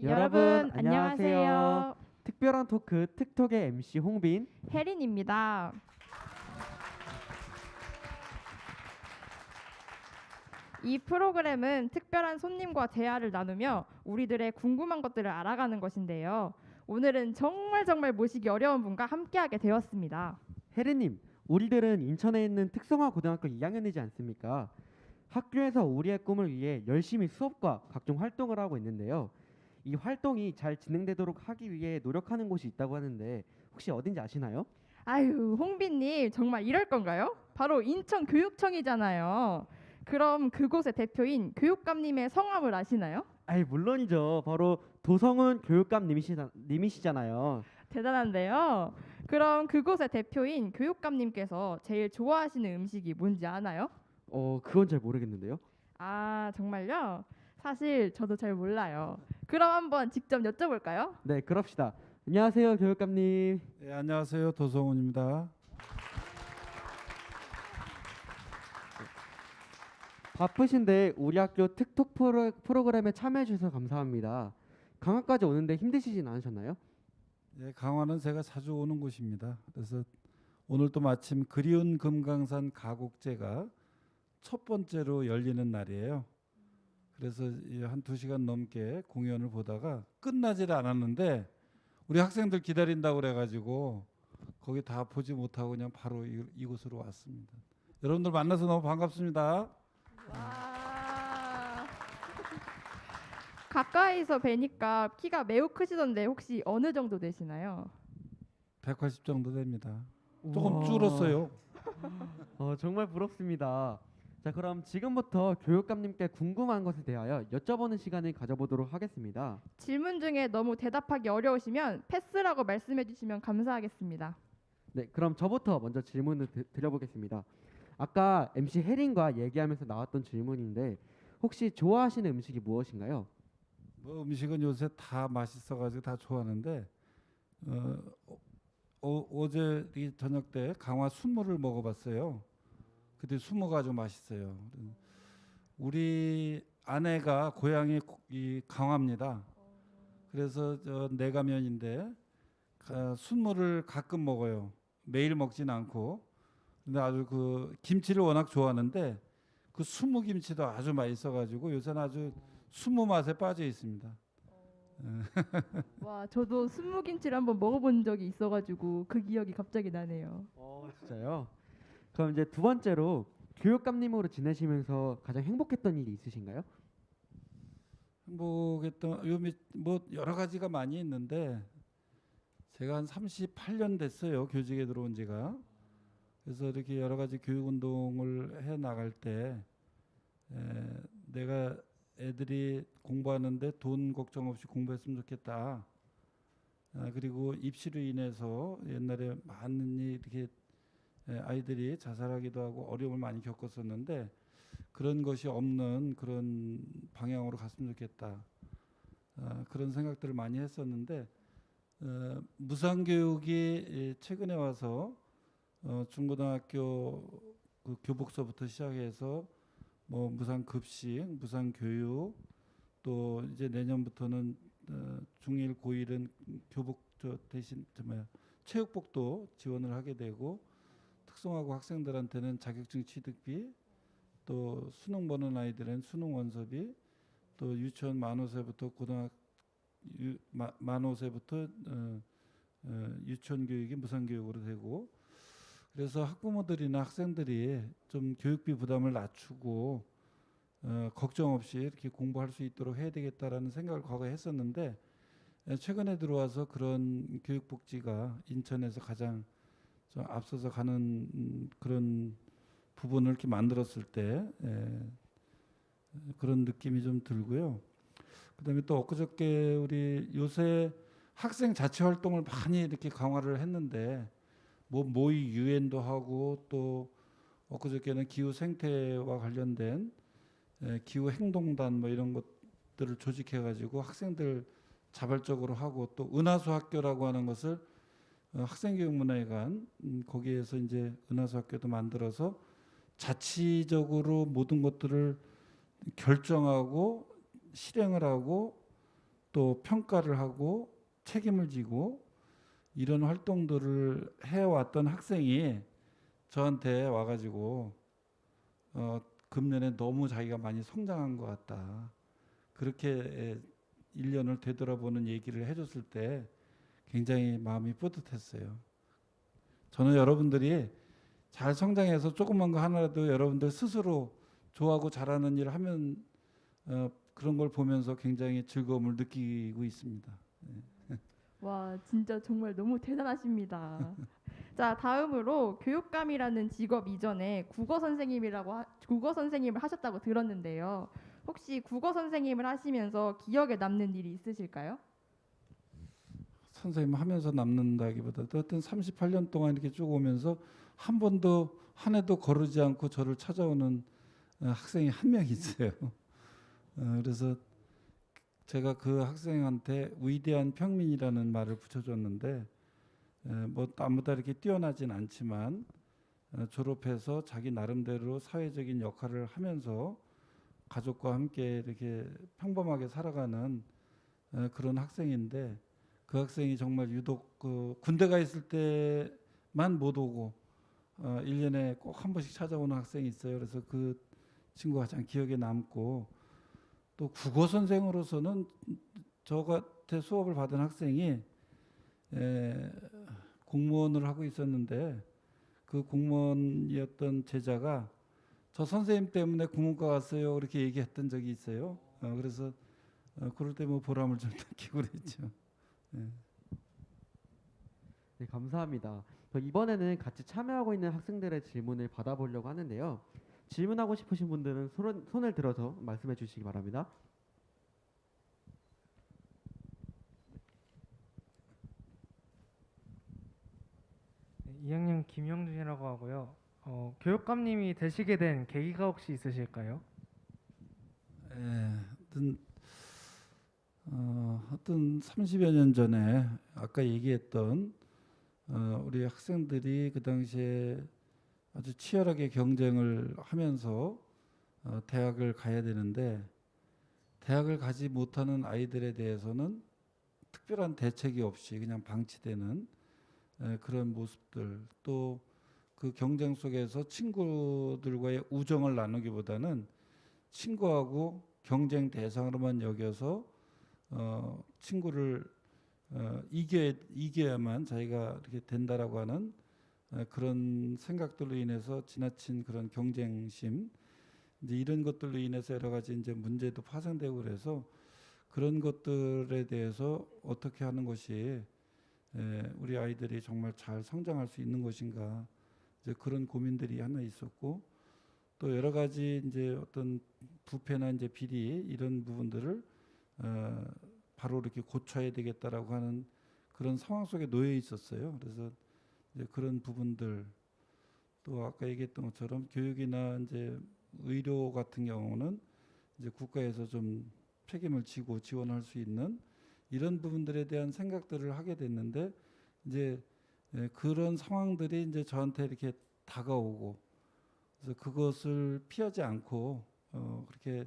여러분 안녕하세요. 특별한 토크 틱톡의 MC 홍빈. 혜린입니다. 이 프로그램은 특별한 손님과 대화를 나누며 우리들의 궁금한 것들을 알아가는 것인데요. 오늘은 정말 모시기 어려운 분과 함께하게 되었습니다. 혜리님, 우리들은 인천에 있는 특성화 고등학교 2학년이지 않습니까? 학교에서 우리의 꿈을 위해 열심히 수업과 각종 활동을 하고 있는데요. 이 활동이 잘 진행되도록 하기 위해 노력하는 곳이 있다고 하는데 혹시 어딘지 아시나요? 아유, 홍빈님 정말 이럴 건가요? 바로 인천교육청이잖아요. 그럼 그곳의 대표인 교육감님의 성함을 아시나요? 아이, 물론이죠. 바로 도성훈 교육감님이시잖아요. 대단한데요. 그럼 그곳의 대표인 교육감님께서 제일 좋아하시는 음식이 뭔지 아나요? 그건 잘 모르겠는데요. 아, 정말요? 사실 저도 잘 몰라요. 그럼 한번 직접 여쭤볼까요? 네, 그럽시다. 안녕하세요, 교육감님. 네, 안녕하세요. 도성훈입니다. 바쁘신데 우리 학교 틱톡 프로그램에 참여해 주셔서 감사합니다. 강화까지 오는데 힘드시진 않으셨나요? 네, 강화는 제가 자주 오는 곳입니다. 그래서 오늘 또 마침 그리운 금강산 가곡제가 첫 번째로 열리는 날이에요. 그래서 한 2시간 넘게 공연을 보다가 끝나질 않았는데 우리 학생들 기다린다고 그래가지고 거기 다 보지 못하고 그냥 바로 이곳으로 왔습니다. 여러분들 만나서 너무 반갑습니다. 와. 가까이서 뵈니까 키가 매우 크시던데 혹시 어느 정도 되시나요? 180 정도 됩니다. 조금 우와. 줄었어요. 정말 부럽습니다. 자, 그럼 지금부터 교육감님께 궁금한 것에 대하여 여쭤보는 시간을 가져보도록 하겠습니다. 질문 중에 너무 대답하기 어려우시면 패스라고 말씀해 주시면 감사하겠습니다. 네, 그럼 저부터 먼저 질문을 드려보겠습니다. 아까 MC 혜린과 얘기하면서 나왔던 질문인데 혹시 좋아하시는 음식이 무엇인가요? 뭐 음식은 요새 다 맛있어가지고 다 좋아하는데 어제 이 저녁 때 강화 순무를 먹어봤어요. 근데 순무가 아주 맛있어요. 우리 아내가 고향이 이 강화입니다. 그래서 저 내가면인데 순무를 가끔 먹어요. 매일 먹진 않고. 근데 아주 그 김치를 워낙 좋아하는데 그 순무 김치도 아주 맛있어가지고 요새는 아주 순무 맛에 빠져 있습니다. 와, 저도 순무김치를 한번 먹어본 적이 있어가지고 그 기억이 갑자기 나네요. 진짜요? 그럼 이제 두 번째로 교육감님으로 지내시면서 가장 행복했던 일이 있으신가요? 행복했던 요미 뭐 여러 가지가 많이 있는데 제가 한 38년 됐어요. 교직에 들어온 지가. 그래서 이렇게 여러 가지 교육 운동을 해 나갈 때 내가 애들이 공부하는데 돈 걱정 없이 공부했으면 좋겠다. 그리고 입시로 인해서 옛날에 많은 이렇게 아이들이 자살하기도 하고 어려움을 많이 겪었었는데 그런 것이 없는 그런 방향으로 갔으면 좋겠다. 그런 생각들을 많이 했었는데 무상교육이 최근에 와서 중고등학교 그 교복서부터 시작해서 뭐 무상급식, 무상교육 또 이제 내년부터는 중1, 고1은 교복 대신 체육복도 지원을 하게 되고 특성화고 학생들한테는 자격증 취득비 또 수능 보는 아이들은 수능 원서비 또 유치원 만 5세부터 만 5세부터 유치원 교육이 무상교육으로 되고 그래서 학부모들이나 학생들이 좀 교육비 부담을 낮추고 걱정 없이 이렇게 공부할 수 있도록 해야 되겠다라는 생각을 과거에 했었는데 최근에 들어와서 그런 교육복지가 인천에서 가장 좀 앞서서 가는 그런 부분을 이렇게 만들었을 때 그런 느낌이 좀 들고요. 그다음에 또 엊그저께 우리 요새 학생 자치 활동을 많이 이렇게 강화를 했는데 뭐 모의 유엔도 하고 또 엊그저께는 기후 생태와 관련된 기후 행동단 뭐 이런 것들을 조직해 가지고 학생들 자발적으로 하고 또 은하수 학교라고 하는 것을 학생교육문화회관 거기에서 이제 은하수 학교도 만들어서 자치적으로 모든 것들을 결정하고 실행을 하고 또 평가를 하고 책임을 지고 이런 활동들을 해왔던 학생이 저한테 와가지고 금년에 너무 자기가 많이 성장한 것 같다. 그렇게 1년을 되돌아보는 얘기를 해줬을 때 굉장히 마음이 뿌듯했어요. 저는 여러분들이 잘 성장해서 조그만 거 하나라도 여러분들 스스로 좋아하고 잘하는 일을 하면 그런 걸 보면서 굉장히 즐거움을 느끼고 있습니다. 와, 진짜 정말 너무 대단하십니다. 자, 다음으로 교육감이라는 직업 이전에 국어 선생님을 하셨다고 들었는데요. 혹시 국어 선생님을 하시면서 기억에 남는 일이 있으실까요? 선생님 하면서 남는다기보다도 어떤 38년 동안 이렇게 쭉 오면서 한 번도 한 해도 거르지 않고 저를 찾아오는 학생이 한 명 있어요. 그래서 제가 그 학생한테 위대한 평민이라는 말을 붙여줬는데 뭐 아무다 이렇게 뛰어나진 않지만 졸업해서 자기 나름대로 사회적인 역할을 하면서 가족과 함께 이렇게 평범하게 살아가는 그런 학생인데 그 학생이 정말 유독 그 군대 가 있을 때만 못 오고 1년에 꼭 한 번씩 찾아오는 학생이 있어요. 그래서 그 친구가 가장 기억에 남고 또 국어 선생으로서는 저한테 수업을 받은 학생이 공무원을 하고 있었는데 그 공무원이었던 제자가 저 선생님 때문에 국문과 왔어요. 그렇게 얘기했던 적이 있어요. 그래서 그럴 때 뭐 보람을 좀 느끼고 그랬죠. 네. 네, 감사합니다. 이번에는 같이 참여하고 있는 학생들의 질문을 받아보려고 하는데요. 질문하고 싶으신 분들은 손을 들어서 말씀해 주시기 바랍니다. 네, 2학년 김영준이라고 하고요. 교육감님이 되시게 된 계기가 혹시 있으실까요? 어떤 30여 년 전에 아까 얘기했던 우리 학생들이 그 당시에 아주 치열하게 경쟁을 하면서 대학을 가야 되는데 대학을 가지 못하는 아이들에 대해서는 특별한 대책이 없이 그냥 방치되는 그런 모습들 또 그 경쟁 속에서 친구들과의 우정을 나누기보다는 친구하고 경쟁 대상으로만 여겨서 친구를 이겨야만 자기가 이렇게 된다라고 하는 그런 생각들로 인해서 지나친 그런 경쟁심 이제 이런 것들로 인해서 여러 가지 이제 문제도 파생되고 그래서 그런 것들에 대해서 어떻게 하는 것이 우리 아이들이 정말 잘 성장할 수 있는 것인가 이제 그런 고민들이 하나 있었고 또 여러 가지 이제 어떤 부패나 이제 비리 이런 부분들을 바로 이렇게 고쳐야 되겠다라고 하는 그런 상황 속에 놓여 있었어요. 그래서 이제 그런 부분들 또 아까 얘기했던 것처럼 교육이나 이제 의료 같은 경우는 이제 국가에서 좀 책임을 지고 지원할 수 있는 이런 부분들에 대한 생각들을 하게 됐는데 이제 그런 상황들이 이제 저한테 이렇게 다가오고 그래서 그것을 피하지 않고 그렇게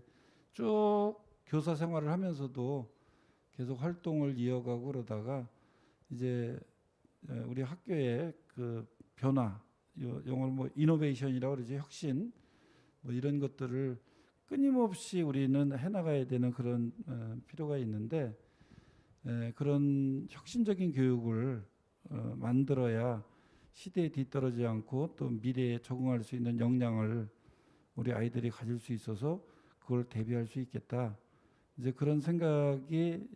쭉 교사 생활을 하면서도 계속 활동을 이어가고 그러다가 이제 우리 학교의 그 변화, 영어로 뭐 이노베이션이라고 그러죠. 혁신, 뭐 이런 것들을 끊임없이 우리는 해나가야 되는 그런 필요가 있는데 그런 혁신적인 교육을 만들어야 시대에 뒤떨어지지 않고 또 미래에 적응할 수 있는 역량을 우리 아이들이 가질 수 있어서 그걸 대비할 수 있겠다. 이제 그런 생각이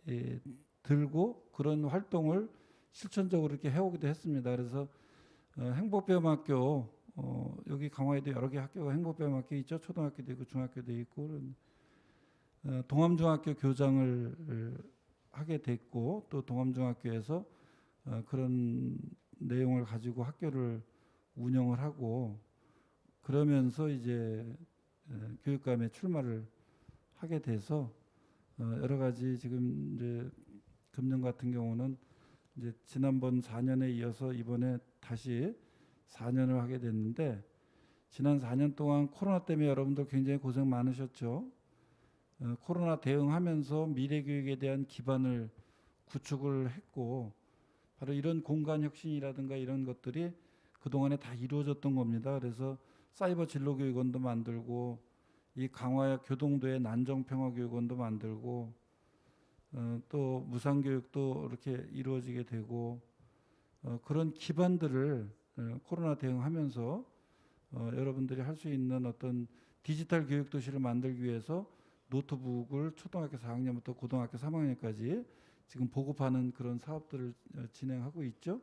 들고 그런 활동을 실천적으로 이렇게 해오기도 했습니다. 그래서 행복배움학교 여기 강화에도 여러 개 학교가 행복배움학교 있죠. 초등학교도 있고 중학교도 있고 동암중학교 교장을 하게 됐고 또 동암중학교에서 그런 내용을 가지고 학교를 운영을 하고 그러면서 이제 교육감에 출마를 하게 돼서 여러 가지 지금 이제 금년 같은 경우는 이제 지난번 4년에 이어서 이번에 다시 4년을 하게 됐는데 지난 4년 동안 코로나 때문에 여러분들 굉장히 고생 많으셨죠. 코로나 대응하면서 미래 교육에 대한 기반을 구축을 했고 바로 이런 공간 혁신이라든가 이런 것들이 그동안에 다 이루어졌던 겁니다. 그래서 사이버 진로교육원도 만들고 이 강화 교동도의 난정평화교육원도 만들고 또 무상교육도 이렇게 이루어지게 되고 그런 기반들을 코로나 대응하면서 여러분들이 할 수 있는 어떤 디지털 교육 도시를 만들기 위해서 노트북을 초등학교 4학년부터 고등학교 3학년까지 지금 보급하는 그런 사업들을 진행하고 있죠.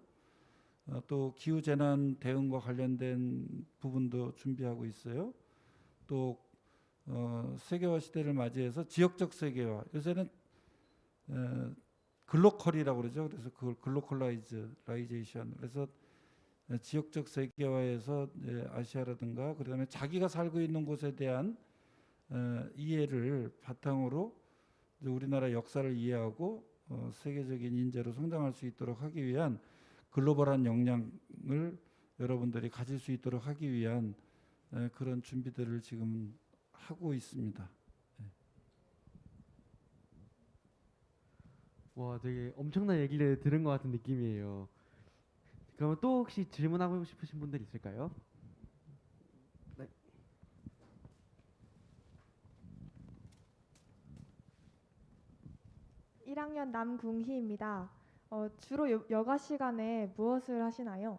또 기후 재난 대응과 관련된 부분도 준비하고 있어요. 또 세계화 시대를 맞이해서 지역적 세계화. 요새는 글로컬이라고 그러죠. 그래서 그걸 글로컬라이제이션. 그래서 지역적 세계화에서 아시아라든가 그다음에 자기가 살고 있는 곳에 대한 이해를 바탕으로 우리나라 역사를 이해하고 세계적인 인재로 성장할 수 있도록 하기 위한 글로벌한 역량을 여러분들이 가질 수 있도록 하기 위한 그런 준비들을 지금 하고 있습니다. 와, 되게 엄청난 얘기를 들은 것 같은 느낌이에요. 그럼 또 혹시 질문하고 싶으신 분들 있을까요? 네. 일 학년 남궁희입니다. 주로 여가 시간에 무엇을 하시나요?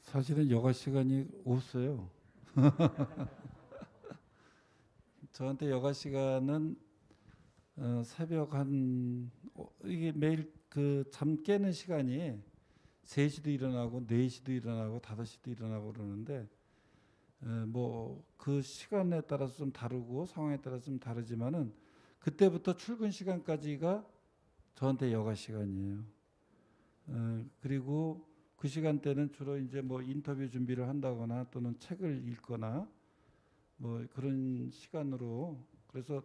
사실은 여가 시간이 없어요. 저한테 여가 시간은 새벽 이게 매일 그 잠 깨는 시간이 3시도 일어나고 4시도 일어나고 5시도 일어나고 그러는데 뭐 그 시간에 따라서 좀 다르고 상황에 따라서 좀 다르지만은 그때부터 출근 시간까지가 저한테 여가 시간이에요. 그리고 그 시간대는 주로 이제 뭐 인터뷰 준비를 한다거나 또는 책을 읽거나 뭐 그런 시간으로 그래서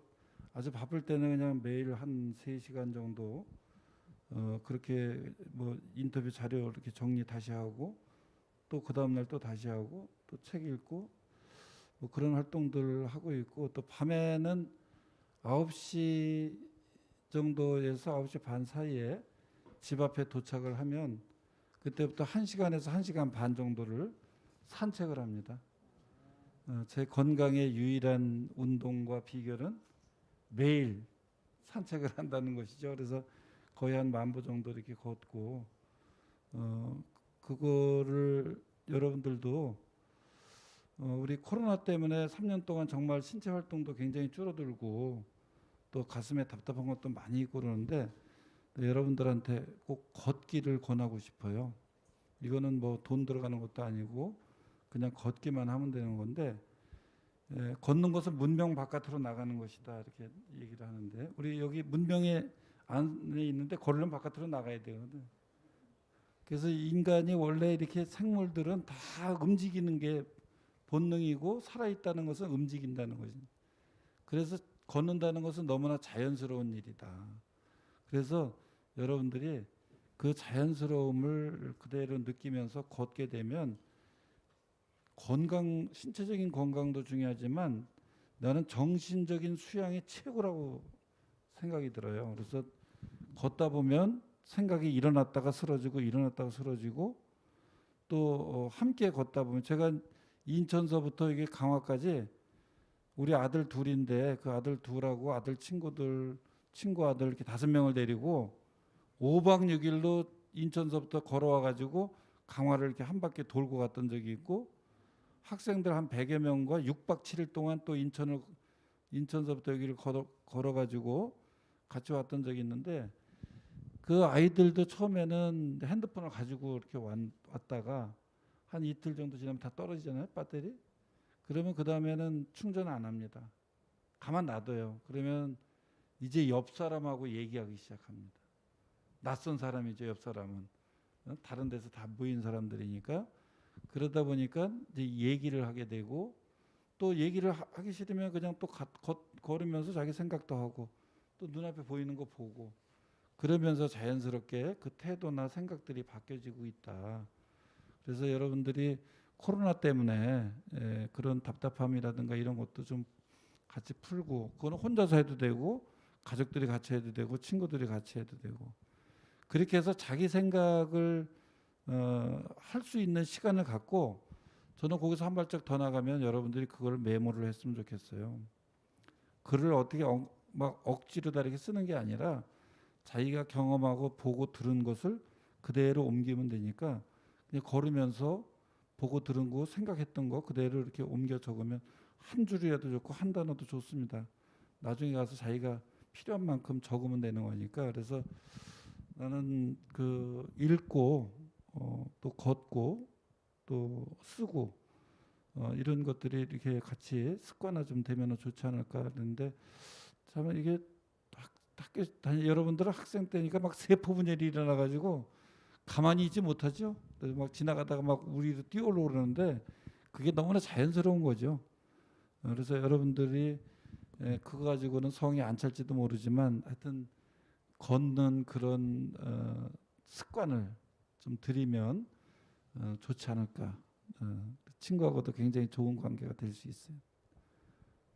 아주 바쁠 때는 그냥 매일 한 3시간 정도 그렇게 뭐 인터뷰 자료 이렇게 정리 다시 하고 또 그 다음 날 또 다시 하고 또 책 읽고 뭐 그런 활동들을 하고 있고 또 밤에는 9시 정도에서 9시 반 사이에 집 앞에 도착을 하면 그때부터 1시간에서 1시간 반 정도를 산책을 합니다. 제 건강의 유일한 운동과 비결은 매일 산책을 한다는 것이죠. 그래서 거의 한 10,000보 정도 이렇게 걷고 그거를 여러분들도 우리 코로나 때문에 3년 동안 정말 신체 활동도 굉장히 줄어들고 또 가슴에 답답한 것도 많이 있고 그러는데 여러분들한테 꼭 걷기를 권하고 싶어요. 이거는 뭐 돈 들어가는 것도 아니고 그냥 걷기만 하면 되는 건데 걷는 것은 문명 바깥으로 나가는 것이다 이렇게 얘기를 하는데 우리 여기 문명에 안에 있는데 걸으면 바깥으로 나가야 되거든. 그래서 인간이 원래 이렇게 생물들은 다 움직이는 게 본능이고 살아있다는 것은 움직인다는 거지. 그래서 걷는다는 것은 너무나 자연스러운 일이다. 그래서 여러분들이 그 자연스러움을 그대로 느끼면서 걷게 되면 신체적인 건강도 중요하지만 나는 정신적인 수양이 최고라고 생각이 들어요. 그래서 걷다 보면 생각이 일어났다가 쓰러지고 일어났다가 쓰러지고 또 함께 걷다 보면 제가 인천서부터 이게 강화까지 우리 아들 둘인데 그 아들 둘하고 아들 친구 아들 이렇게 5명을 데리고 5박 6일로 인천서부터 걸어와 가지고 강화를 이렇게 한 바퀴 돌고 갔던 적이 있고 학생들 한 100여 명과 6박 7일 동안 또 인천서부터 여기를 걸어 가지고 같이 왔던 적이 있는데 그 아이들도 처음에는 핸드폰을 가지고 이렇게 왔다가 한 이틀 정도 지나면 다 떨어지잖아요, 배터리. 그러면 그 다음에는 충전 안 합니다. 가만 놔둬요. 그러면 이제 옆 사람하고 얘기하기 시작합니다. 낯선 사람이죠, 옆 사람은. 다른 데서 다 모인 사람들이니까. 그러다 보니까 이제 얘기를 하게 되고 또 얘기를 하기 싫으면 그냥 또 걸으면서 자기 생각도 하고 또 눈앞에 보이는 거 보고 그러면서 자연스럽게 그 태도나 생각들이 바뀌어지고 있다. 그래서 여러분들이 코로나 때문에 그런 답답함이라든가 이런 것도 좀 같이 풀고, 그거는 혼자서 해도 되고 가족들이 같이 해도 되고 친구들이 같이 해도 되고, 그렇게 해서 자기 생각을 할 수 있는 시간을 갖고, 저는 거기서 한 발짝 더 나가면 여러분들이 그걸 메모를 했으면 좋겠어요. 글을 어떻게 막 억지로 다르게 쓰는 게 아니라 자기가 경험하고 보고 들은 것을 그대로 옮기면 되니까, 그냥 걸으면서 보고 들은 거 생각했던 거 그대로 이렇게 옮겨 적으면 한 줄이라도 좋고 한 단어도 좋습니다. 나중에 가서 자기가 필요한 만큼 적으면 되는 거니까. 그래서 나는 그 읽고 또 걷고 또 쓰고 이런 것들이 이렇게 같이 습관화 좀 되면 좋지 않을까 하는데, 참 이게 학교 여러분들은 학생 때니까 막 세포 분열이 일어나 가지고 가만히 있지 못하죠. 그래서 막 지나가다가 막 우리도 뛰어오르는데 그게 너무나 자연스러운 거죠. 그래서 여러분들이 그거 가지고는 성이 안 찰지도 모르지만 하여튼 걷는 그런 습관을 좀 들이면 좋지 않을까. 친구하고도 굉장히 좋은 관계가 될 수 있어요.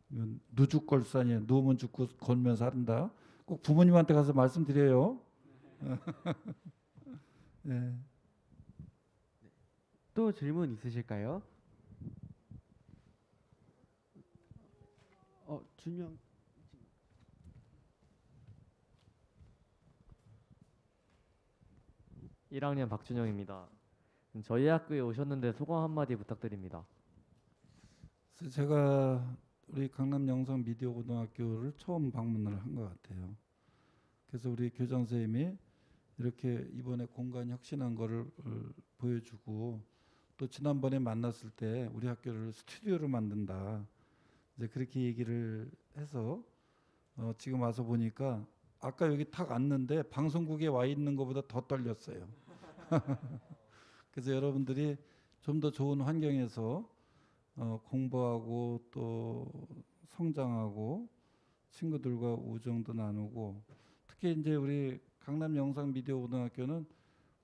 이건 누죽걸산이에요. 누우면 죽고 걸면서 한다. 꼭 부모님한테 가서 말씀드려요. 네. 또 질문 있으실까요? 준영. 1학년 박준영입니다. 저희 학교에 오셨는데 소감 한마디 부탁드립니다. 그래서 제가 우리 강남 영상 미디어 고등학교를 처음 방문을 한 것 같아요. 그래서 우리 교장 선생님이 이렇게 이번에 공간 혁신한 거를 보여주고, 또 지난번에 만났을 때 우리 학교를 스튜디오로 만든다, 이제 그렇게 얘기를 해서 지금 와서 보니까 아까 여기 탁 왔는데 방송국에 와 있는 것보다 더 떨렸어요. 그래서 여러분들이 좀 더 좋은 환경에서 공부하고 또 성장하고 친구들과 우정도 나누고, 특히 이제 우리 강남 영상 미디어 고등학교는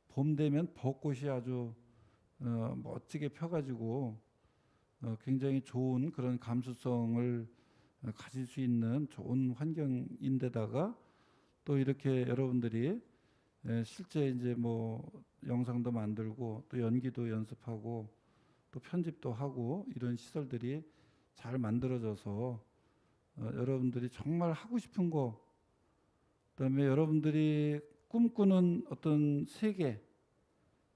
봄 되면 벚꽃이 아주 멋지게 펴가지고 굉장히 좋은 그런 감수성을 가질 수 있는 좋은 환경인데다가, 또 이렇게 여러분들이 실제 이제 뭐 영상도 만들고 또 연기도 연습하고 또 편집도 하고 이런 시설들이 잘 만들어져서 여러분들이 정말 하고 싶은 거, 그다음에 여러분들이 꿈꾸는 어떤 세계,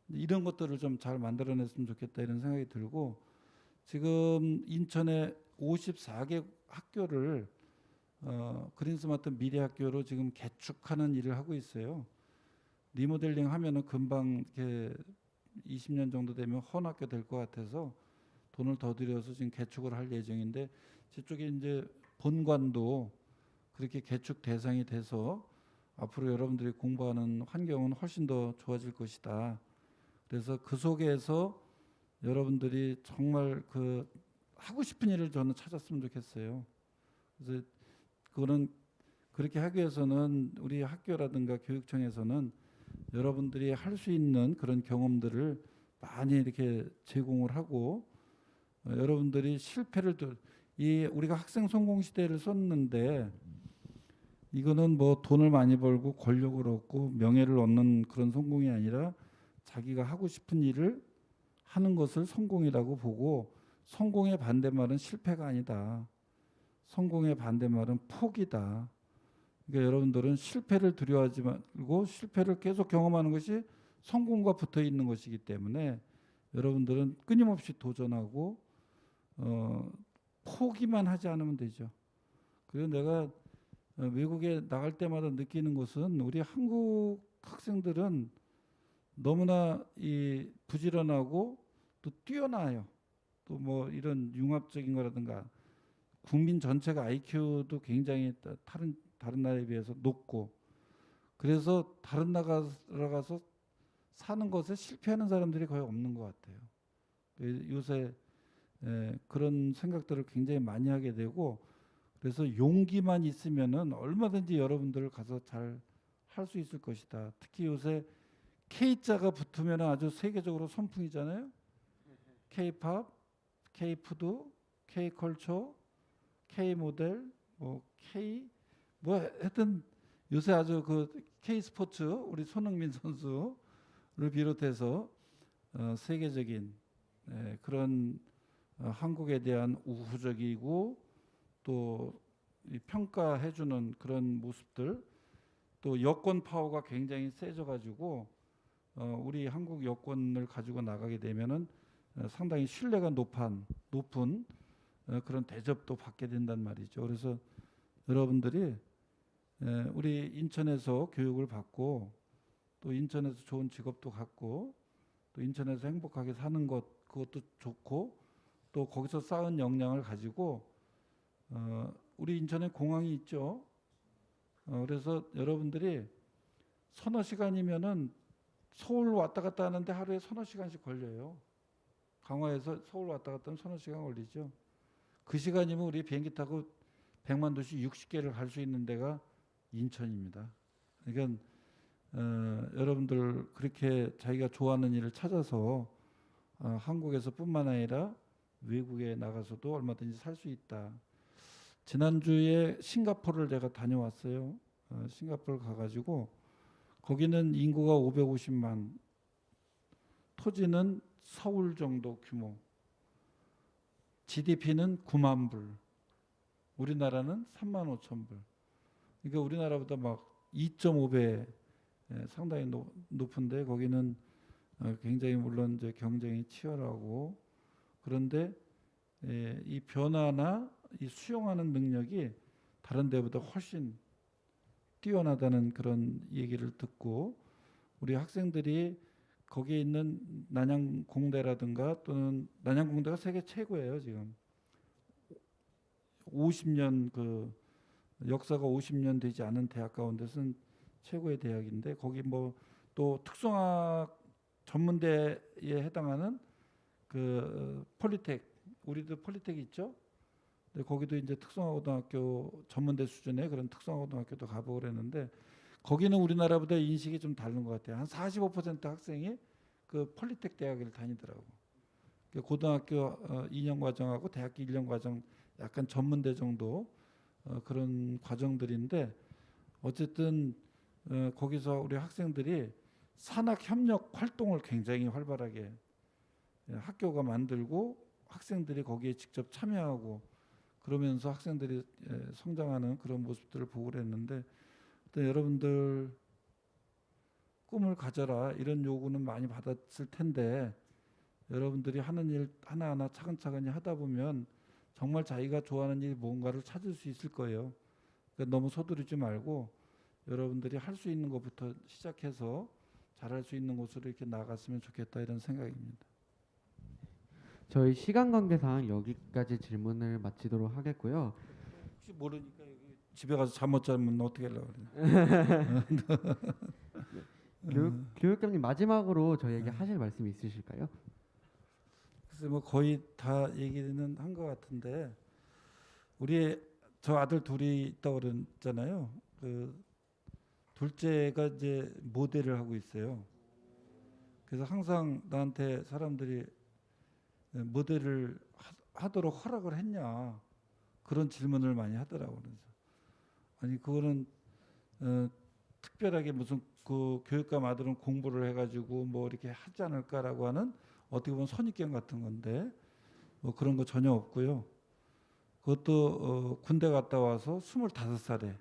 이런 것들을 좀 잘 만들어냈으면 좋겠다 이런 생각이 들고, 지금 인천에 54개 학교를 그린스마트 미래학교로 지금 개축하는 일을 하고 있어요. 리모델링 하면은 금방 이렇게 20년 정도 되면 헌학교 될 것 같아서 돈을 더 들여서 지금 개축을 할 예정인데, 저쪽에 이제 본관도 그렇게 개축 대상이 돼서 앞으로 여러분들이 공부하는 환경은 훨씬 더 좋아질 것이다. 그래서 그 속에서 여러분들이 정말 그 하고 싶은 일을 저는 찾았으면 좋겠어요. 그래서 그거는 그렇게 하기 위해서는 우리 학교라든가 교육청에서는 여러분들이 할 수 있는 그런 경험들을 많이 이렇게 제공을 하고, 여러분들이 실패를 우리가 학생 성공 시대를 썼는데, 이거는 뭐 돈을 많이 벌고 권력을 얻고 명예를 얻는 그런 성공이 아니라 자기가 하고 싶은 일을 하는 것을 성공이라고 보고, 성공의 반대말은 실패가 아니다. 성공의 반대말은 포기다. 그러니까 여러분들은 실패를 두려워하지 말고 실패를 계속 경험하는 것이 성공과 붙어 있는 것이기 때문에 여러분들은 끊임없이 도전하고 포기만 하지 않으면 되죠. 그리고 내가 외국에 나갈 때마다 느끼는 것은 우리 한국 학생들은 너무나 이 부지런하고 또 뛰어나요. 또 뭐 이런 융합적인 거라든가 국민 전체가 IQ도 굉장히 다른 나라에 비해서 높고, 그래서 다른 나라 가서 사는 것에 실패하는 사람들이 거의 없는 것 같아요. 요새 그런 생각들을 굉장히 많이 하게 되고, 그래서 용기만 있으면은 얼마든지 여러분들 가서 잘 할 수 있을 것이다. 특히 요새 K자가 붙으면 아주 세계적으로 선풍이잖아요. K-팝, K-푸드, K-컬처, K 모델, 뭐 K 뭐 하여튼 요새 아주 그 K 스포츠 우리 손흥민 선수를 비롯해서 세계적인 그런 한국에 대한 우호적이고 또 이 평가해주는 그런 모습들, 또 여권 파워가 굉장히 세져가지고 우리 한국 여권을 가지고 나가게 되면은 상당히 신뢰가 높은 그런 대접도 받게 된단 말이죠. 그래서 여러분들이 우리 인천에서 교육을 받고 또 인천에서 좋은 직업도 갖고 또 인천에서 행복하게 사는 것 그것도 좋고 또 거기서 쌓은 역량을 가지고 우리 인천에 공항이 있죠. 그래서 여러분들이 서너 시간이면은 서울 왔다 갔다 하는데 하루에 서너 시간씩 걸려요. 강화에서 서울 왔다 갔다 하면 서너 시간 걸리죠. 그 시간이면 우리 비행기 타고 100만 도시 60개를 갈 수 있는 데가 인천입니다. 그러니까 여러분들 그렇게 자기가 좋아하는 일을 찾아서 한국에서뿐만 아니라 외국에 나가서도 얼마든지 살 수 있다. 지난주에 싱가포르를 제가 다녀왔어요. 싱가포르 가가지고 거기는 인구가 550만, 토지는 서울 정도 규모, GDP는 9만 불, 우리나라는 3만 5천 불. 그러니까 우리나라보다 막 2.5배 상당히 높은데 거기는 굉장히 물론 이제 경쟁이 치열하고 그런데 이 변화나 이 수용하는 능력이 다른 데보다 훨씬 뛰어나다는 그런 얘기를 듣고 우리 학생들이 거기에 있는 난양공대라든가 또는 난양공대가 세계 최고예요. 지금 50년 그 역사가 50년 되지 않은 대학 가운데서는 최고의 대학인데 거기 뭐 또 특성화 전문대에 해당하는 그 폴리텍 우리도 폴리텍 있죠. 근데 거기도 이제 특성화고등학교 전문대 수준의 그런 특성화고등학교도 가보고 그랬는데 거기는 우리나라보다 인식이 좀 다른 것 같아요. 한 45% 학생이 그 폴리텍 대학을 다니더라고. 고등학교 2년 과정하고 대학교 1년 과정 약간 전문대 정도 그런 과정들인데 어쨌든 거기서 우리 학생들이 산학협력 활동을 굉장히 활발하게 학교가 만들고 학생들이 거기에 직접 참여하고 그러면서 학생들이 성장하는 그런 모습들을 보고 그랬는데 여러분들 꿈을 가져라 이런 요구는 많이 받았을 텐데 여러분들이 하는 일 하나하나 차근차근히 하다 보면 정말 자기가 좋아하는 일 뭔가를 찾을 수 있을 거예요. 그러니까 너무 서두르지 말고 여러분들이 할 수 있는 것부터 시작해서 잘할 수 있는 곳으로 이렇게 나갔으면 좋겠다 이런 생각입니다. 저희 시간 관계상 여기까지 질문을 마치도록 하겠고요. 혹시 모르니까 여기 집에 가서 잠 못 자면 어떻게 하려고 그래. 교육감님 마지막으로 저희에게 하실 말씀이 있으실까요? 글쎄 뭐 거의 다 얘기는 한 것 같은데 우리 저 아들 둘이 있다고 그랬잖아요. 그 둘째가 이제 모델을 하고 있어요. 그래서 항상 나한테 사람들이 모델을 하도록 허락을 했냐 그런 질문을 많이 하더라고요. 그래서 아니 그거는 특별하게 무슨 그 교육감 아들은 공부를 해가지고 뭐 이렇게 하지 않을까라고 하는 어떻게 보면 선입견 같은 건데 뭐 그런 거 전혀 없고요. 그것도 군대 갔다 와서 25살에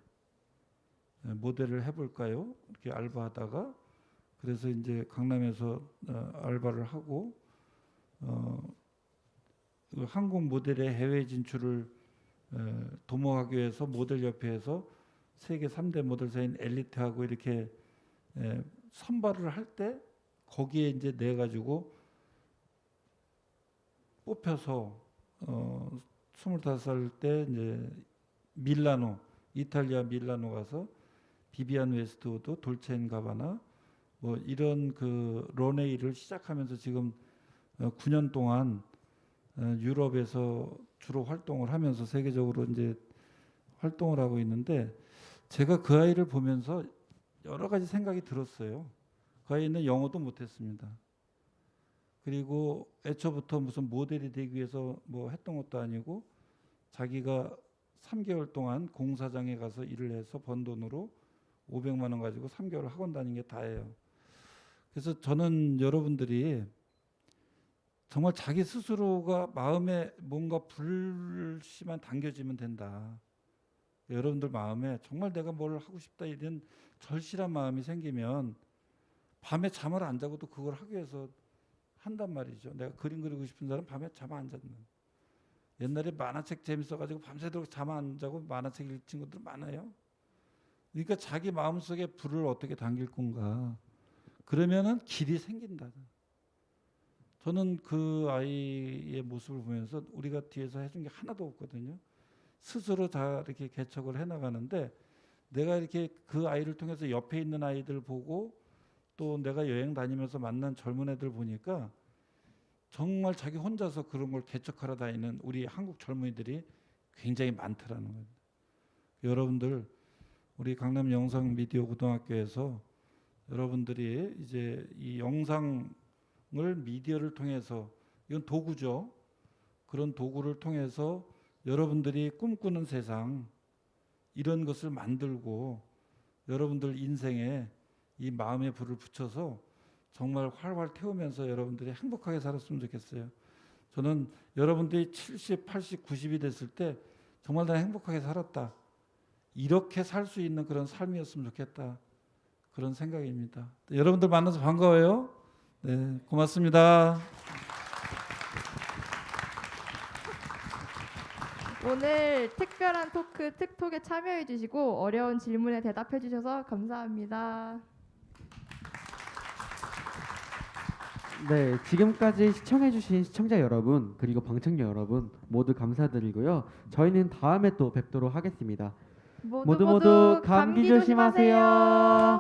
모델을 해볼까요? 이렇게 알바하다가 그래서 이제 강남에서 알바를 하고 그 한국 모델의 해외 진출을 도모하기 위해서 모델협회에서 세계 3대 모델사인 엘리트하고 이렇게 선발을 할 때 거기에 이제 내 가지고 뽑혀서 25살 때 이제 밀라노 이탈리아 밀라노 가서 비비안 웨스트우드, 돌체앤가바나 뭐 이런 그 런웨이를 시작하면서 지금 9년 동안 유럽에서 주로 활동을 하면서 세계적으로 이제 활동을 하고 있는데 제가 그 아이를 보면서 여러 가지 생각이 들었어요. 그 아이는 영어도 못했습니다. 그리고 애초부터 무슨 모델이 되기 위해서 뭐 했던 것도 아니고 자기가 3개월 동안 공사장에 가서 일을 해서 번 돈으로 500만 원 가지고 3개월 학원 다닌 게 다예요. 그래서 저는 여러분들이 정말 자기 스스로가 마음에 뭔가 불씨만 당겨지면 된다. 여러분들 마음에 정말 내가 뭘 하고 싶다 이런 절실한 마음이 생기면 밤에 잠을 안 자고도 그걸 하기 위해서 한단 말이죠. 내가 그림 그리고 싶은 사람 밤에 잠 안 잤는. 옛날에 만화책 재밌어가지고 밤새도록 잠 안 자고 만화책 읽은 친구들 많아요. 그러니까 자기 마음속에 불을 어떻게 당길 건가. 그러면은 길이 생긴다. 저는 그 아이의 모습을 보면서 우리가 뒤에서 해준 게 하나도 없거든요. 스스로 다 이렇게 개척을 해나가는데 내가 이렇게 그 아이를 통해서 옆에 있는 아이들 보고 또 내가 여행 다니면서 만난 젊은 애들 보니까 정말 자기 혼자서 그런 걸 개척하러 다니는 우리 한국 젊은이들이 굉장히 많더라는 거예요. 여러분들 우리 강남 영상 미디어 고등학교에서 여러분들이 이제 이 영상을 미디어를 통해서 이건 도구죠. 그런 도구를 통해서 여러분들이 꿈꾸는 세상 이런 것을 만들고 여러분들 인생에 이 마음의 불을 붙여서 정말 활활 태우면서 여러분들이 행복하게 살았으면 좋겠어요. 저는 여러분들이 70, 80, 90이 됐을 때 정말 난 행복하게 살았다. 이렇게 살 수 있는 그런 삶이었으면 좋겠다. 그런 생각입니다. 여러분들 만나서 반가워요. 네, 고맙습니다. 오늘 특별한 토크 특톡에 참여해 주시고 어려운 질문에 대답해 주셔서 감사합니다. 네, 지금까지 시청해주신 시청자 여러분 그리고 방청객 여러분 모두 감사드리고요. 저희는 다음에 또 뵙도록 하겠습니다. 모두 감기 조심하세요.